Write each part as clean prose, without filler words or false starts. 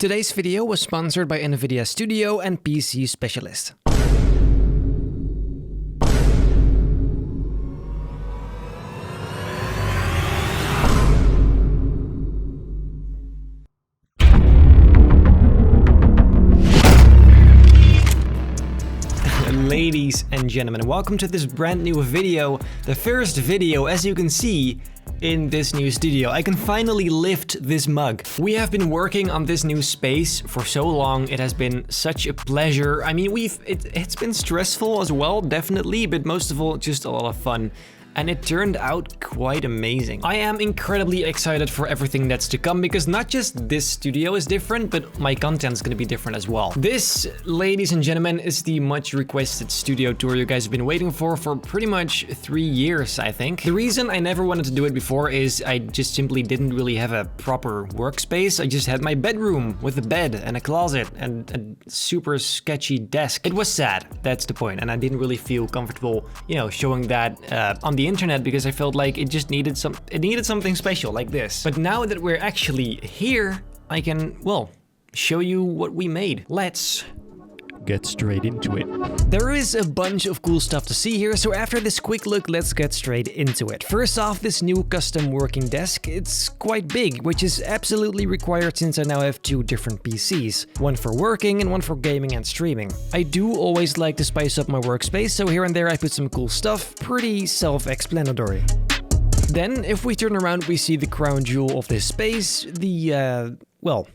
Today's video was sponsored by NVIDIA Studio and PCSpecialist. Ladies and gentlemen, welcome to this brand new video, the first video, as you can see, in this new studio. I can finally lift this mug. We have been working on this new space for so long. It has been such a pleasure. I mean, it's been stressful as well, definitely, but most of all, just a lot of fun. And it turned out quite amazing. I am incredibly excited for everything that's to come because not just this studio is different, but my content is going to be different as well. This, ladies and gentlemen, is the much requested studio tour you guys have been waiting for pretty much 3 years, I think. The reason I never wanted to do it before is I just simply didn't really have a proper workspace. I just had my bedroom with a bed and a closet and a super sketchy desk. It was sad, that's the point, and I didn't really feel comfortable, showing that on the internet because I felt like it just needed something special like this. But now that we're actually here, I can, well, show you what we made. Let's get straight into it. There is a bunch of cool stuff to see here, so after this quick look, let's get straight into it. First off, this new custom working desk. It's quite big, which is absolutely required since I now have 2 different PCs. One for working and one for gaming and streaming. I do always like to spice up my workspace, so here and there I put some cool stuff. Pretty self-explanatory. Then, if we turn around, we see the crown jewel of this space, the,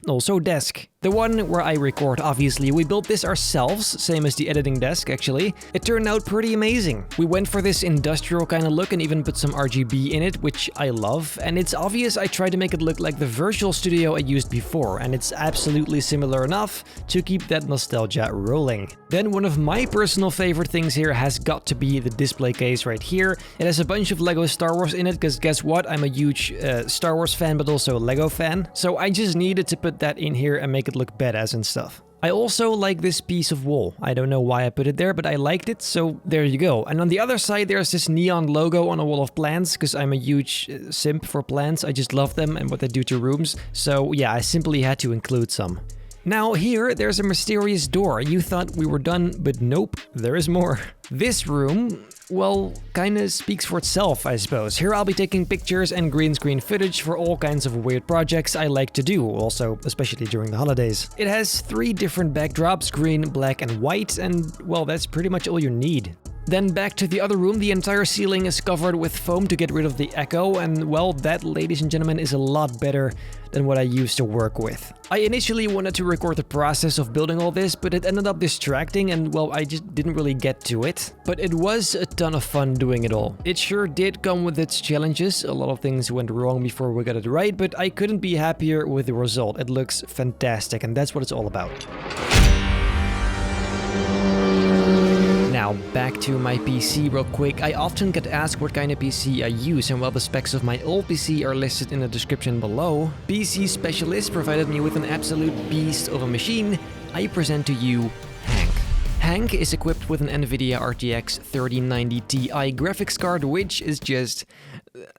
also desk. The one where I record, obviously. We built this ourselves, same as the editing desk, actually. It turned out pretty amazing. We went for this industrial kind of look and even put some RGB in it, which I love. And it's obvious I tried to make it look like the virtual studio I used before, and it's absolutely similar enough to keep that nostalgia rolling. Then one of my personal favorite things here has got to be the display case right here. It has a bunch of Lego Star Wars in it, because guess what? I'm a huge Star Wars fan, but also a Lego fan. So I just needed to put that in here and make it look badass and stuff. I also like this piece of wall. I don't know why I put it there, but I liked it, so there you go. And on the other side, there's this neon logo on a wall of plants, because I'm a huge simp for plants. I just love them and what they do to rooms. So yeah, I simply had to include some. Now here, there's a mysterious door. You thought we were done, but nope, there is more. This room, well, kinda speaks for itself, I suppose. Here I'll be taking pictures and green screen footage for all kinds of weird projects I like to do, also especially during the holidays. It has 3 different backdrops, green, black and white, and well, that's pretty much all you need. Then back to the other room, the entire ceiling is covered with foam to get rid of the echo, and well, that, ladies and gentlemen, is a lot better than what I used to work with. I initially wanted to record the process of building all this, but it ended up distracting and well, I just didn't really get to it. But it was a ton of fun doing it all. It sure did come with its challenges. A lot of things went wrong before we got it right, but I couldn't be happier with the result. It looks fantastic, and that's what it's all about. Now, back to my PC real quick. I often get asked what kind of PC I use, and well, the specs of my old PC are listed in the description below. PCSpecialist provided me with an absolute beast of a machine. I present to you Hank. Hank is equipped with an NVIDIA RTX 3090 Ti graphics card, which is just...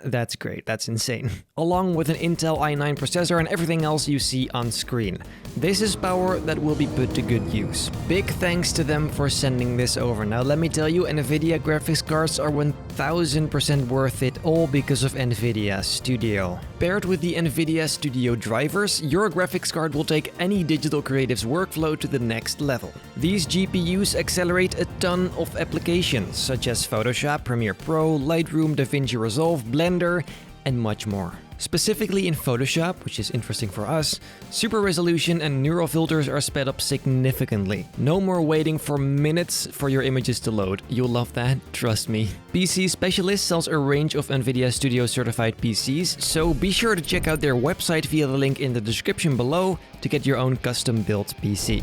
that's great, that's insane. Along with an Intel i9 processor and everything else you see on screen. This is power that will be put to good use. Big thanks to them for sending this over. Now let me tell you, NVIDIA graphics cards are 1000% worth it, all because of NVIDIA Studio. Paired with the NVIDIA Studio drivers, your graphics card will take any digital creative's workflow to the next level. These GPUs accelerate a ton of applications, such as Photoshop, Premiere Pro, Lightroom, DaVinci Resolve, Blender, and much more. Specifically in Photoshop, which is interesting for us, super resolution and neural filters are sped up significantly. No more waiting for minutes for your images to load. You'll love that, trust me. PCSpecialist sells a range of NVIDIA Studio certified PCs, so be sure to check out their website via the link in the description below to get your own custom built PC.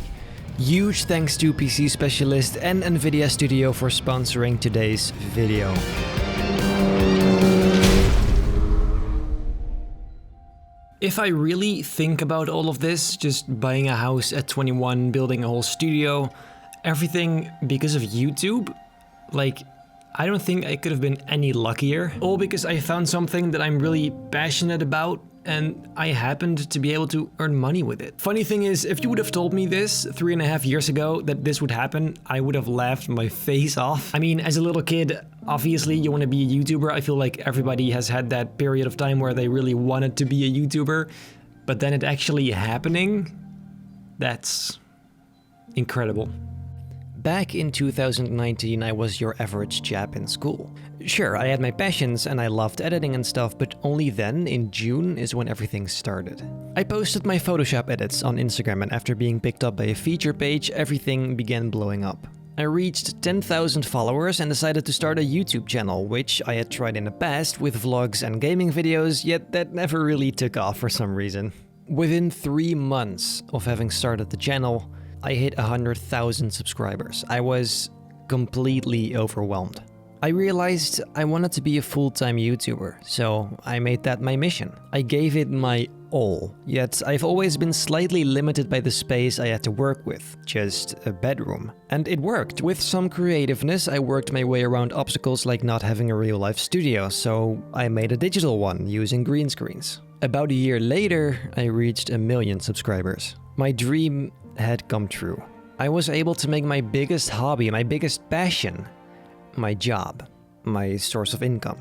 Huge thanks to PCSpecialist and NVIDIA Studio for sponsoring today's video. If I really think about all of this, just buying a house at 21, building a whole studio, everything because of YouTube, like, I don't think I could have been any luckier. All because I found something that I'm really passionate about and I happened to be able to earn money with it. Funny thing is, if you would have told me this 3.5 years ago that this would happen, I would have laughed my face off. I mean, as a little kid, obviously you want to be a YouTuber. I feel like everybody has had that period of time where they really wanted to be a YouTuber, but then it actually happening, that's incredible. Back in 2019, I was your average chap in school. Sure, I had my passions and I loved editing and stuff, but only then, in June, is when everything started. I posted my Photoshop edits on Instagram, and after being picked up by a feature page, everything began blowing up. I reached 10,000 followers and decided to start a YouTube channel, which I had tried in the past with vlogs and gaming videos, yet that never really took off for some reason. Within 3 months of having started the channel, I hit 100,000 subscribers. I was completely overwhelmed. I realized I wanted to be a full-time YouTuber, so I made that my mission. I gave it my all, yet I've always been slightly limited by the space I had to work with, just a bedroom. And it worked. With some creativeness, I worked my way around obstacles like not having a real-life studio, so I made a digital one using green screens. About a year later, I reached 1 million subscribers. My dream had come true. I was able to make my biggest hobby, my biggest passion, my job, my source of income.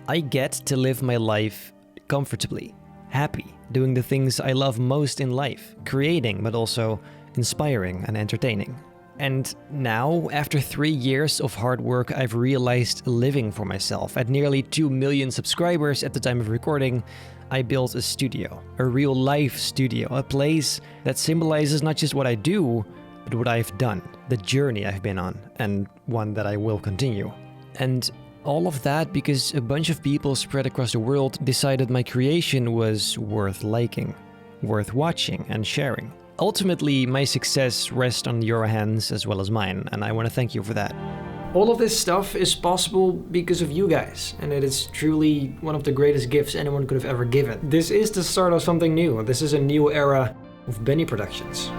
I get to live my life comfortably, happy, doing the things I love most in life, creating, but also inspiring and entertaining. And now, after 3 years of hard work, I've realized living for myself. At nearly 2 million subscribers at the time of recording, I built a studio, a real-life studio, a place that symbolizes not just what I do, but what I've done, the journey I've been on, and one that I will continue. And all of that because a bunch of people spread across the world decided my creation was worth liking, worth watching and sharing. Ultimately, my success rests on your hands as well as mine, and I want to thank you for that. All of this stuff is possible because of you guys, and it is truly one of the greatest gifts anyone could have ever given. This is the start of something new. This is a new era of Benny Productions.